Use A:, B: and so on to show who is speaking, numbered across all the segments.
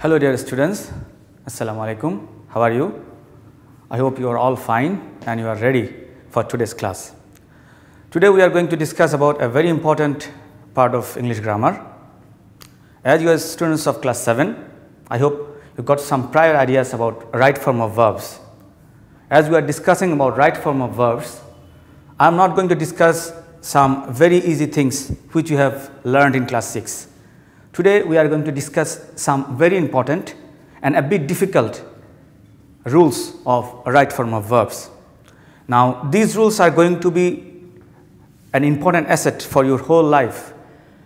A: Hello dear students, Assalamu alaikum. How are you? I hope you are all fine and you are ready for today's class. Today we are going to discuss about a very important part of English grammar. As you are students of class 7, I hope you got some prior ideas about right form of verbs. As we are discussing about right form of verbs, I am not going to discuss some very easy things which you have learned in class 6. Today we are going to discuss some very important and a bit difficult rules of right form of verbs. Now these rules are going to be an important asset for your whole life,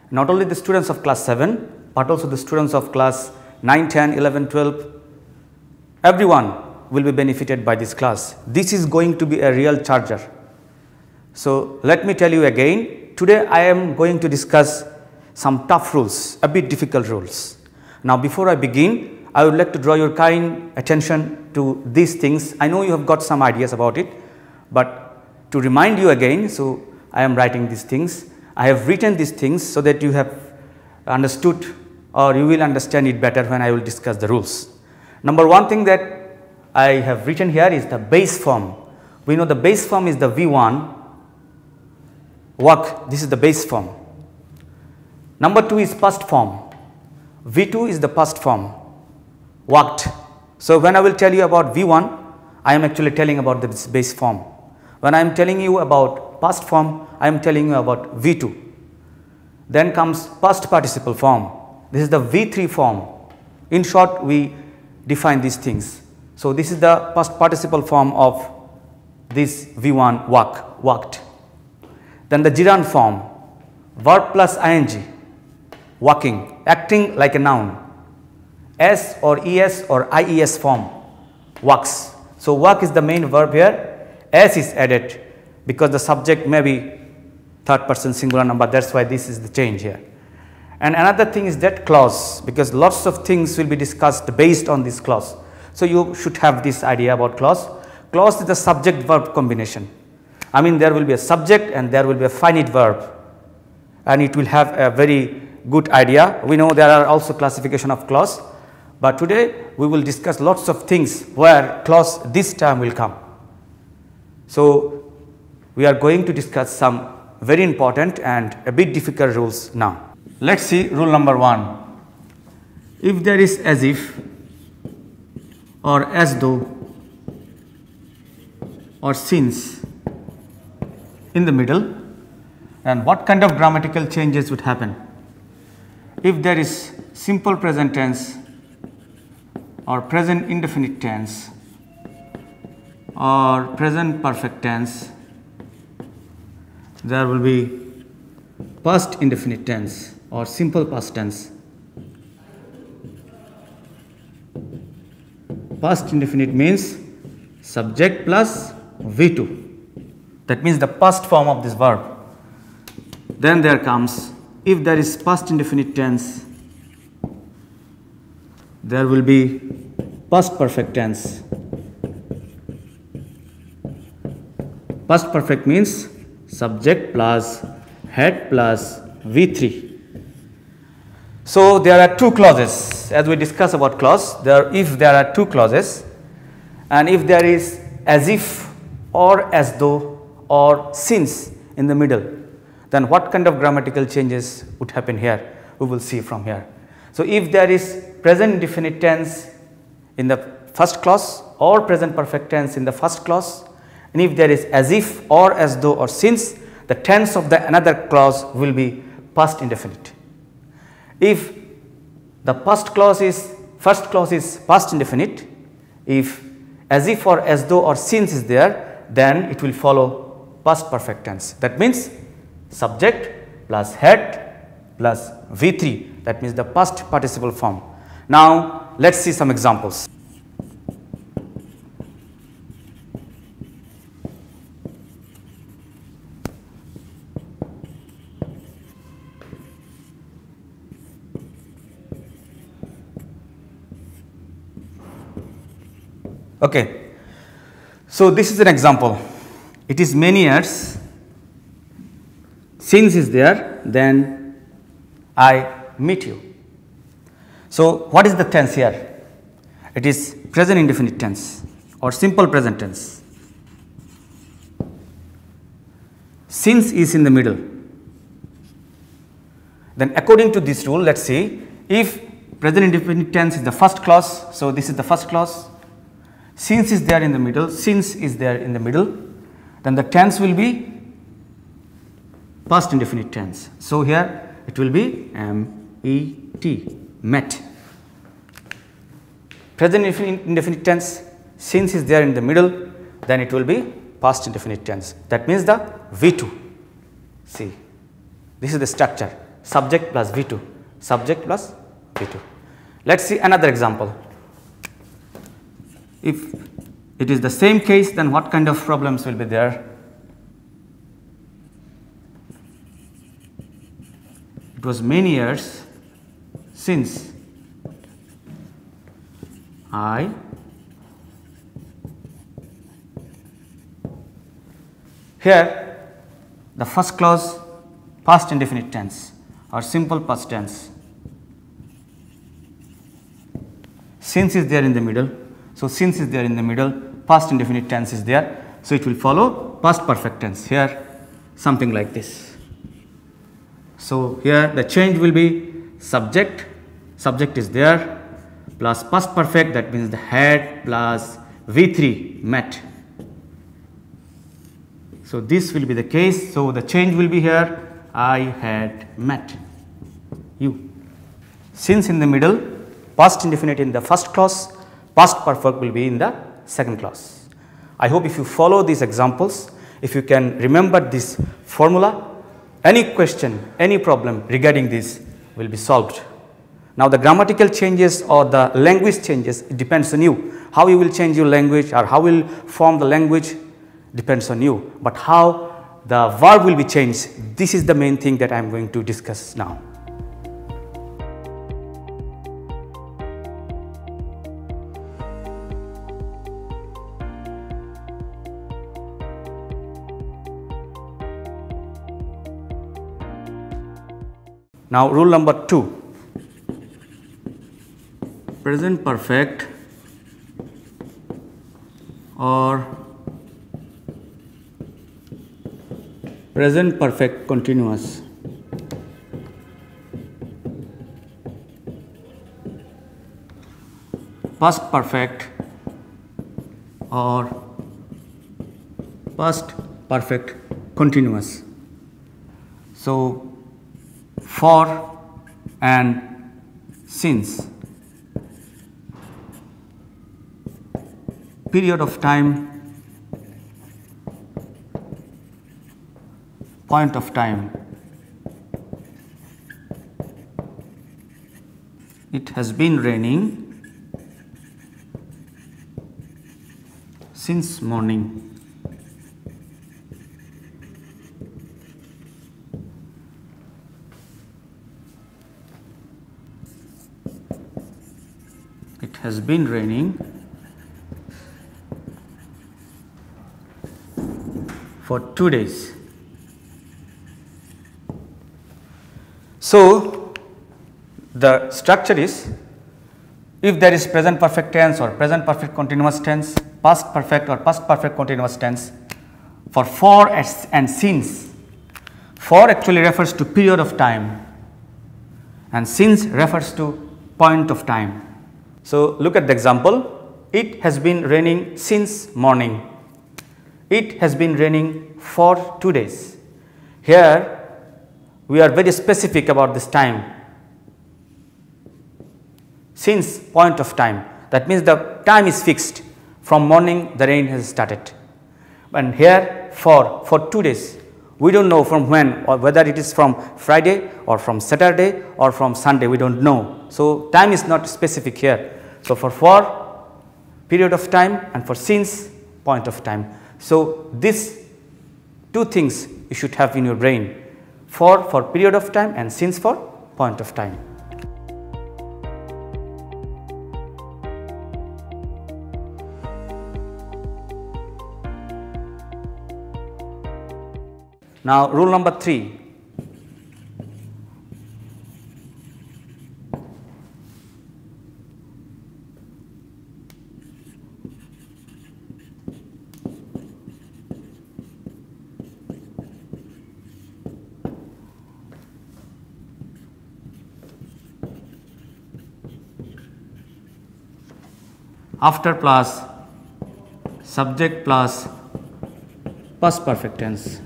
A: not only the students of class 7 but also the students of class 9, 10, 11, 12, everyone will be benefited by this class. This is going to be a real charger. So let me tell you again, today I am going to discuss some tough rules, a bit difficult rules. Now before I begin, I would like to draw your kind attention to these things. I know you have got some ideas about it, but to remind you again, so I am writing these things. I have written these things so that you have understood or you will understand it better when I will discuss the rules. Number one thing that I have written here is the base form. We know the base form is the V1, work, this is the base form. Number 2 is past form, V2 is the past form, worked. So when I will tell you about V1, I am actually telling about the base form. When I am telling you about past form, I am telling you about V2. Then comes past participle form, this is the V3 form. In short, we define these things. So this is the past participle form of this V1, worked. Then the gerund form, verb plus ing, walking, acting like a noun, S or ES or IES form, works. So work is the main verb here, S is added because the subject may be third person singular number, that is why this is the change here. And another thing is that clause, because lots of things will be discussed based on this clause. So you should have this idea about clause. Clause is the subject verb combination. I mean there will be a subject and there will be a finite verb and it will have a very good idea. We know there are also classification of clause, but today we will discuss lots of things where clause this term will come. So we are going to discuss some very important and a bit difficult rules now. Let us see rule number 1. If there is as if or as though or since in the middle, then what kind of grammatical changes would happen? If there is simple present tense or present indefinite tense or present perfect tense, there will be past indefinite tense or simple past tense. Past indefinite means subject plus V2, that means the past form of this verb. Then there comes, if there is past indefinite tense, there will be past perfect tense. Past perfect means subject plus head plus V3. So there are two clauses as we discuss about clause. If there are two clauses and if there is as if or as though or since in the middle, then what kind of grammatical changes would happen here? We will see from here. So if there is present indefinite tense in the first clause or present perfect tense in the first clause, and if there is as if or as though or since, the tense of the another clause will be past indefinite. If the first clause is past indefinite, if as if or as though or since is there, then it will follow past perfect tense. That means subject plus head plus V3, that means the past participle form. Now let us see some examples. Okay. So this is an example. It is many years, since is there, then I meet you. So, what is the tense here? It is present indefinite tense or simple present tense. Since is in the middle. Then according to this rule, let us see, if present indefinite tense is the first clause, so this is the first clause, since is there in the middle, since is there in the middle, then the tense will be past indefinite tense. So, here it will be MET, met. Present indefinite tense, since is there in the middle, then it will be past indefinite tense. That means the V2. See, this is the structure, subject plus V2, subject plus V2. Let us see another example. If it is the same case, then what kind of problems will be there? It was many years since I here the first clause past indefinite tense or simple past tense. Since is there in the middle. So, since is there in the middle, past indefinite tense is there. So, it will follow past perfect tense here, something like this. So, here the change will be subject, subject is there, plus past perfect, that means the had, plus V3 met. So, this will be the case. So, the change will be here, I had met you. Since in the middle, past indefinite in the first clause, past perfect will be in the second clause. I hope if you follow these examples, if you can remember this formula, any question, any problem regarding this will be solved. Now, the grammatical changes or the language changes, it depends on you. How you will change your language or how you will form the language depends on you, but how the verb will be changed, this is the main thing that I am going to discuss now. Now, rule number 2, present perfect or present perfect continuous. Past perfect or past perfect continuous. So, for and since, period of time, point of time, it has been raining since morning. It has been raining for 2 days. So, the structure is, if there is present perfect tense or present perfect continuous tense, past perfect or past perfect continuous tense, for and since, for actually refers to period of time and since refers to point of time. So, look at the example, it has been raining since morning, it has been raining for 2 days. Here we are very specific about this time, since point of time, that means the time is fixed, from morning the rain has started. And here for 2 days, we do not know from when, or whether it is from Friday or from Saturday or from Sunday, we do not know. So, time is not specific here. So, for period of time and for since point of time. So, these two things you should have in your brain, for period of time and since for point of time. Now, rule number 3, after plus subject plus past perfect tense.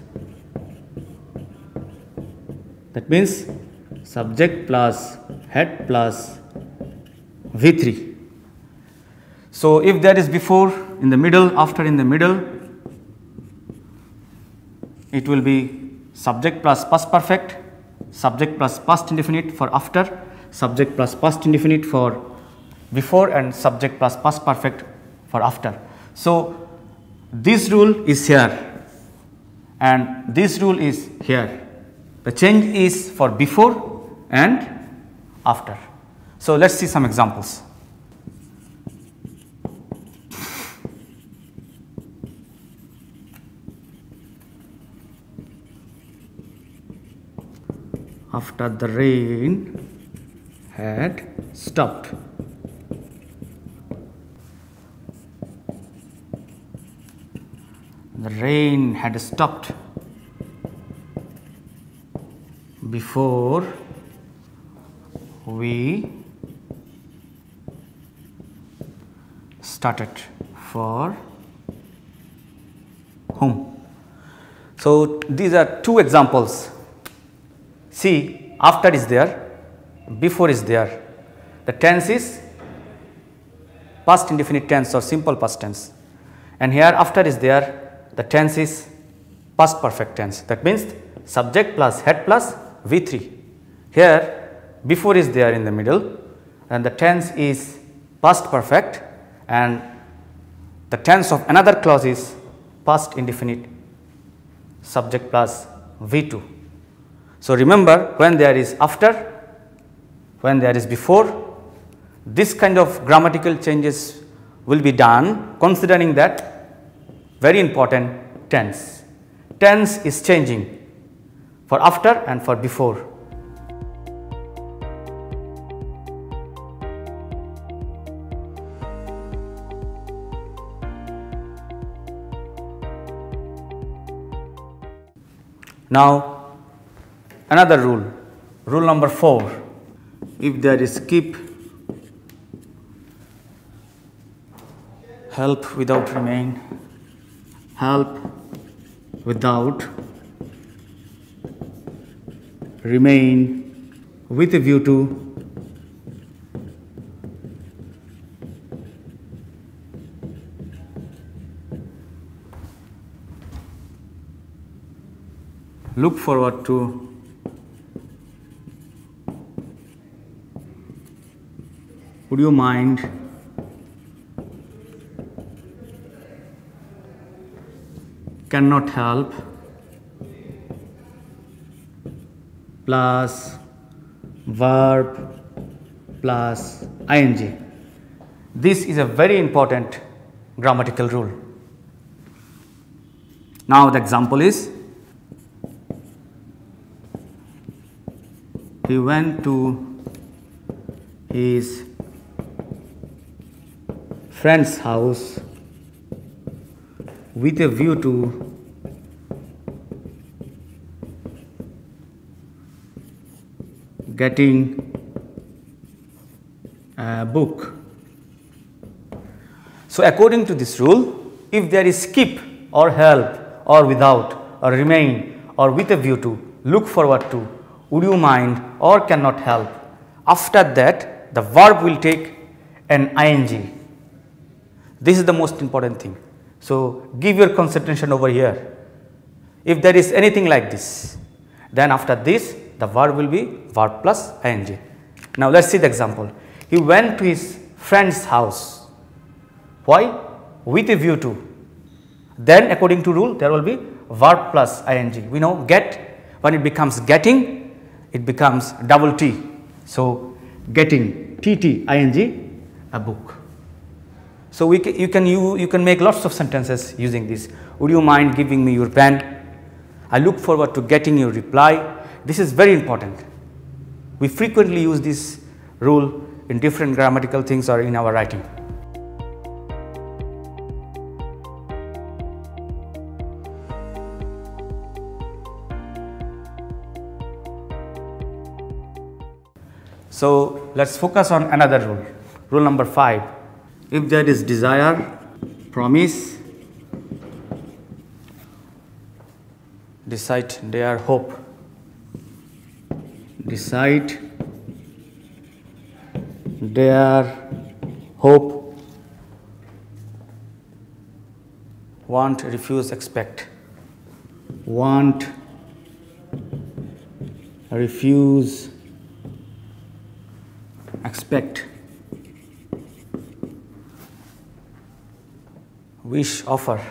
A: That means subject plus head plus V3. So if there is before, in the middle, after, in the middle, it will be subject plus past perfect, subject plus past indefinite for after, subject plus past indefinite for before, and subject plus past perfect for after. So this rule is here and this rule is here. The change is for before and after. So let's see some examples. After the rain had stopped. The rain had stopped before we started for home. So these are two examples. See, after is there, before is there. The tense is past indefinite tense or simple past tense, and here after is there, the tense is past perfect tense. That means subject plus head plus V3. Here before is there in the middle and the tense is past perfect, and the tense of another clause is past indefinite subject plus V2. So remember, when there is after, when there is before, this kind of grammatical changes will be done considering that very important tense. Tense is changing for after and for before. Now another rule, rule number 4. If there is skip, help without remain, help without remain with a view to look forward to would you mind cannot help plus verb plus ing. This is a very important grammatical rule. Now the example is, he went to his friend's house with a view to getting a book. So according to this rule, if there is skip or help or without or remain or with a view to, look forward to, would you mind or cannot help, after that the verb will take an ing. This is the most important thing. So give your concentration over here. If there is anything like this, then after this the verb will be verb plus ing. Now let us see the example. He went to his friend's house. Why? With a view to. Then according to rule there will be verb plus ing. We know get, when it becomes getting, it becomes double T. So getting, TT, ing, a book. So you can make lots of sentences using this. Would you mind giving me your pen? I look forward to getting your reply. This is very important. We frequently use this rule in different grammatical things or in our writing. So let us focus on another rule, rule number 5. If there is desire, promise, decide, dare, hope. Decide, dare, hope, want, refuse, expect. Want, refuse, expect. Wish, offer.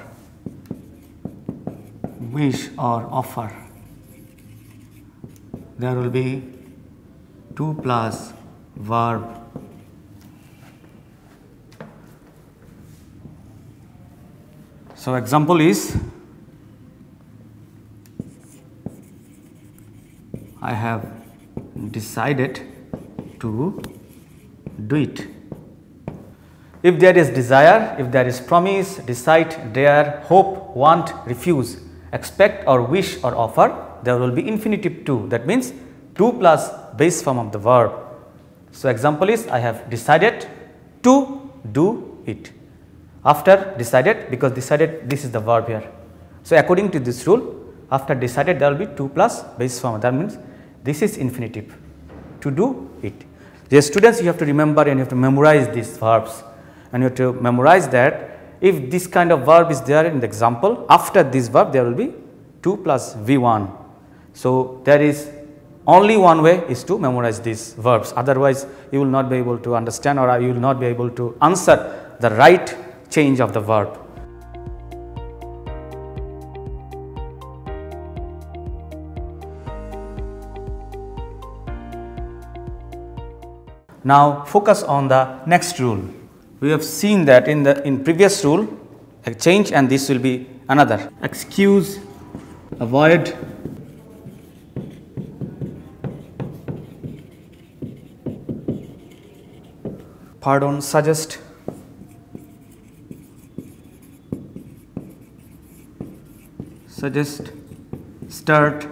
A: Wish or offer. There will be 2 plus verb. So example is, I have decided to do it. If there is desire, if there is promise, decide, dare, hope, want, refuse, expect or wish or offer, there will be infinitive to. That means 2 plus base form of the verb. So example is, I have decided to do it. After decided, because decided, this is the verb here. So according to this rule, after decided there will be 2 plus base form. That means this is infinitive, to do it. Dear students, you have to remember and you have to memorize these verbs, and you have to memorize that if this kind of verb is there in the example, after this verb there will be 2 plus V1. So there is only one way is to memorize these verbs, otherwise you will not be able to understand, or you will not be able to answer the right change of the verb. Now focus on the next rule. We have seen that in previous rule a change, and this will be another. Excuse, avoid, pardon, suggest, start,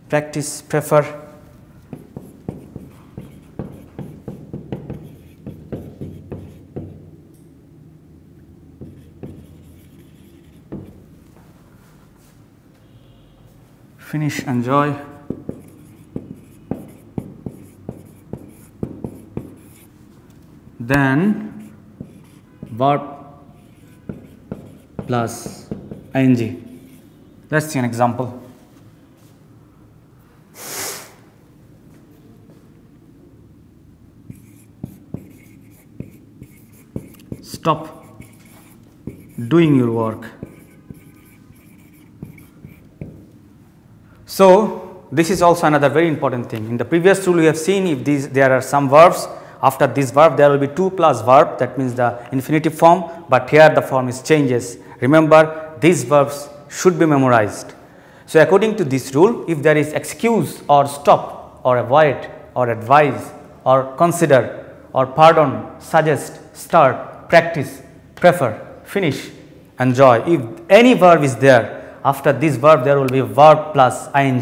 A: practice, prefer, finish, enjoy, then verb plus ing. Let's see an example. Stop doing your work. So this is also another very important thing. In the previous rule we have seen, if there are some verbs, after this verb there will be 2 plus verb, that means the infinitive form, but here the form is changes. Remember, these verbs should be memorized. So according to this rule, if there is excuse or stop or avoid or advise or consider or pardon, suggest, start, practice, prefer, finish, enjoy, if any verb is there, after this verb there will be verb plus ing.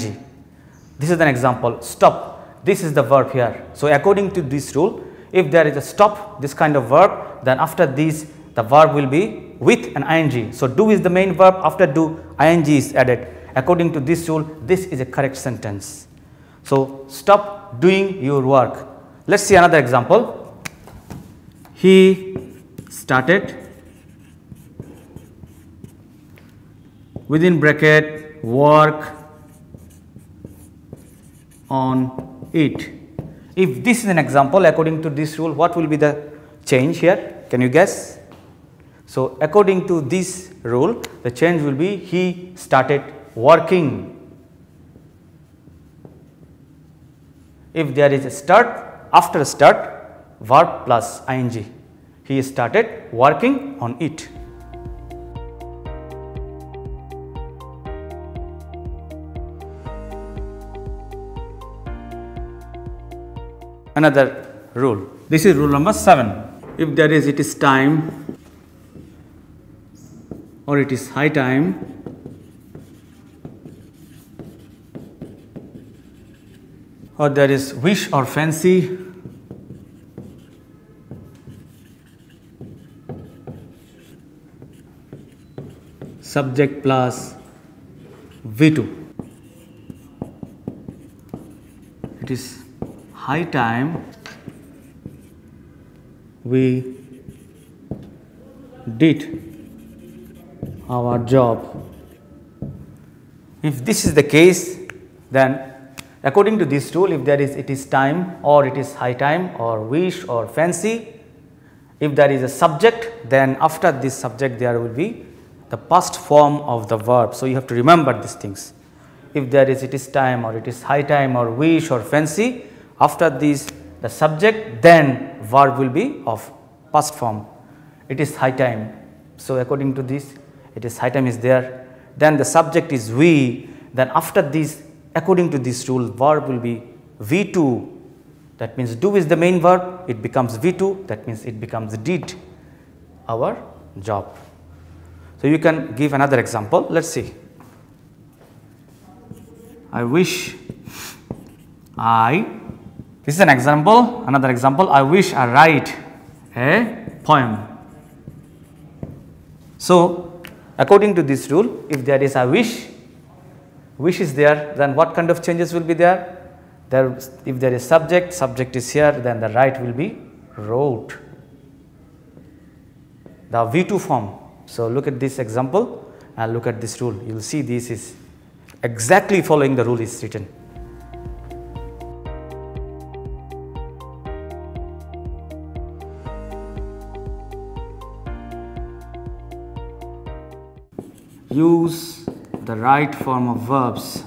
A: This is an example. Stop, this is the verb here. So according to this rule, if there is a stop, this kind of verb, then after this the verb will be with an ing. So do is the main verb, after do ing is added. According to this rule, this is a correct sentence. So stop doing your work. Let's see another example. He started, within bracket, work on it. If this is an example, according to this rule, what will be the change here? Can you guess? So according to this rule, the change will be he started working. If there is a start, after start, verb plus ing. He started working on it. Another rule. This is rule number 7. If there is it is time or it is high time, or there is wish or fancy, subject plus V2. It is high time we did our job. If this is the case, then according to this rule, if there is it is time or it is high time or wish or fancy, if there is a subject, then after this subject there will be the past form of the verb. So, you have to remember these things. If there is it is time or it is high time or wish or fancy, after this the subject, then verb will be of past form. It is high time. So, according to this, it is high time is there, then the subject is we, then after this, according to this rule, verb will be V2. That means do is the main verb, it becomes V2, that means it becomes did our job. So, you can give another example. Let us see. I wish this is an example, another example. I wish I write a poem. So, according to this rule, if there is a wish is there, then what kind of changes will be there? If there is subject is here, then the write will be wrote, the V2 form. So, look at this example and look at this rule. You will see this is exactly following the rule is written. Use the right form of verbs.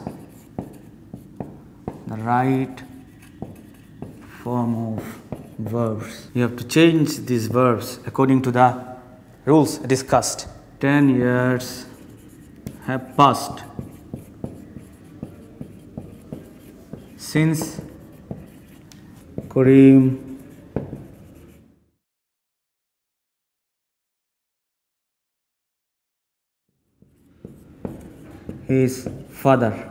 A: The right form of verbs. You have to change these verbs according to the rules discussed. 10 years have passed since Kareem his father.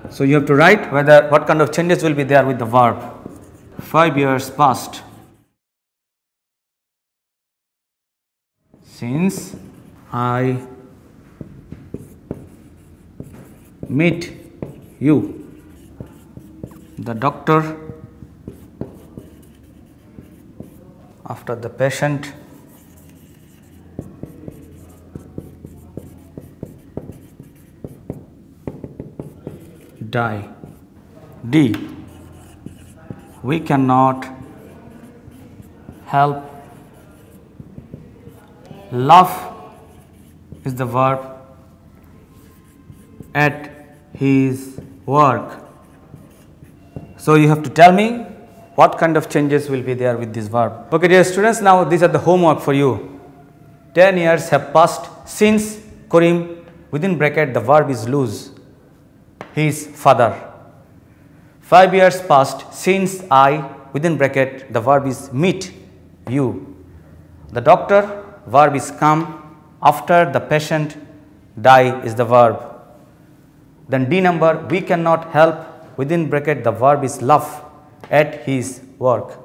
A: So, you have to write what kind of changes will be there with the verb. 5 years passed since I met you. The doctor, after the patient die. D. We cannot help. Laugh is the verb at his work. So, you have to tell me what kind of changes will be there with this verb. Okay, dear students, now these are the homework for you. 10 years have passed since Kareem, within bracket the verb is lose, his father. 5 years passed since I, within bracket the verb is meet, you. The doctor, verb is come, after the patient, die is the verb. Then D number, we cannot help, within bracket the verb is laugh, at his work.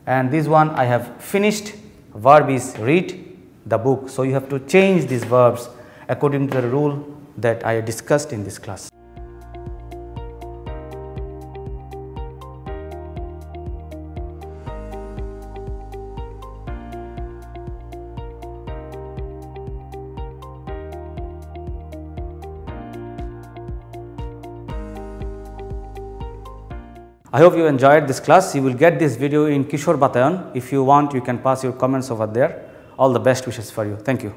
A: And this one I have finished, verb is read the book. So, you have to change these verbs according to the rule that I discussed in this class. I hope you enjoyed this class. You will get this video in Kishore Batayan. If you want, you can pass your comments over there. All the best wishes for you. Thank you.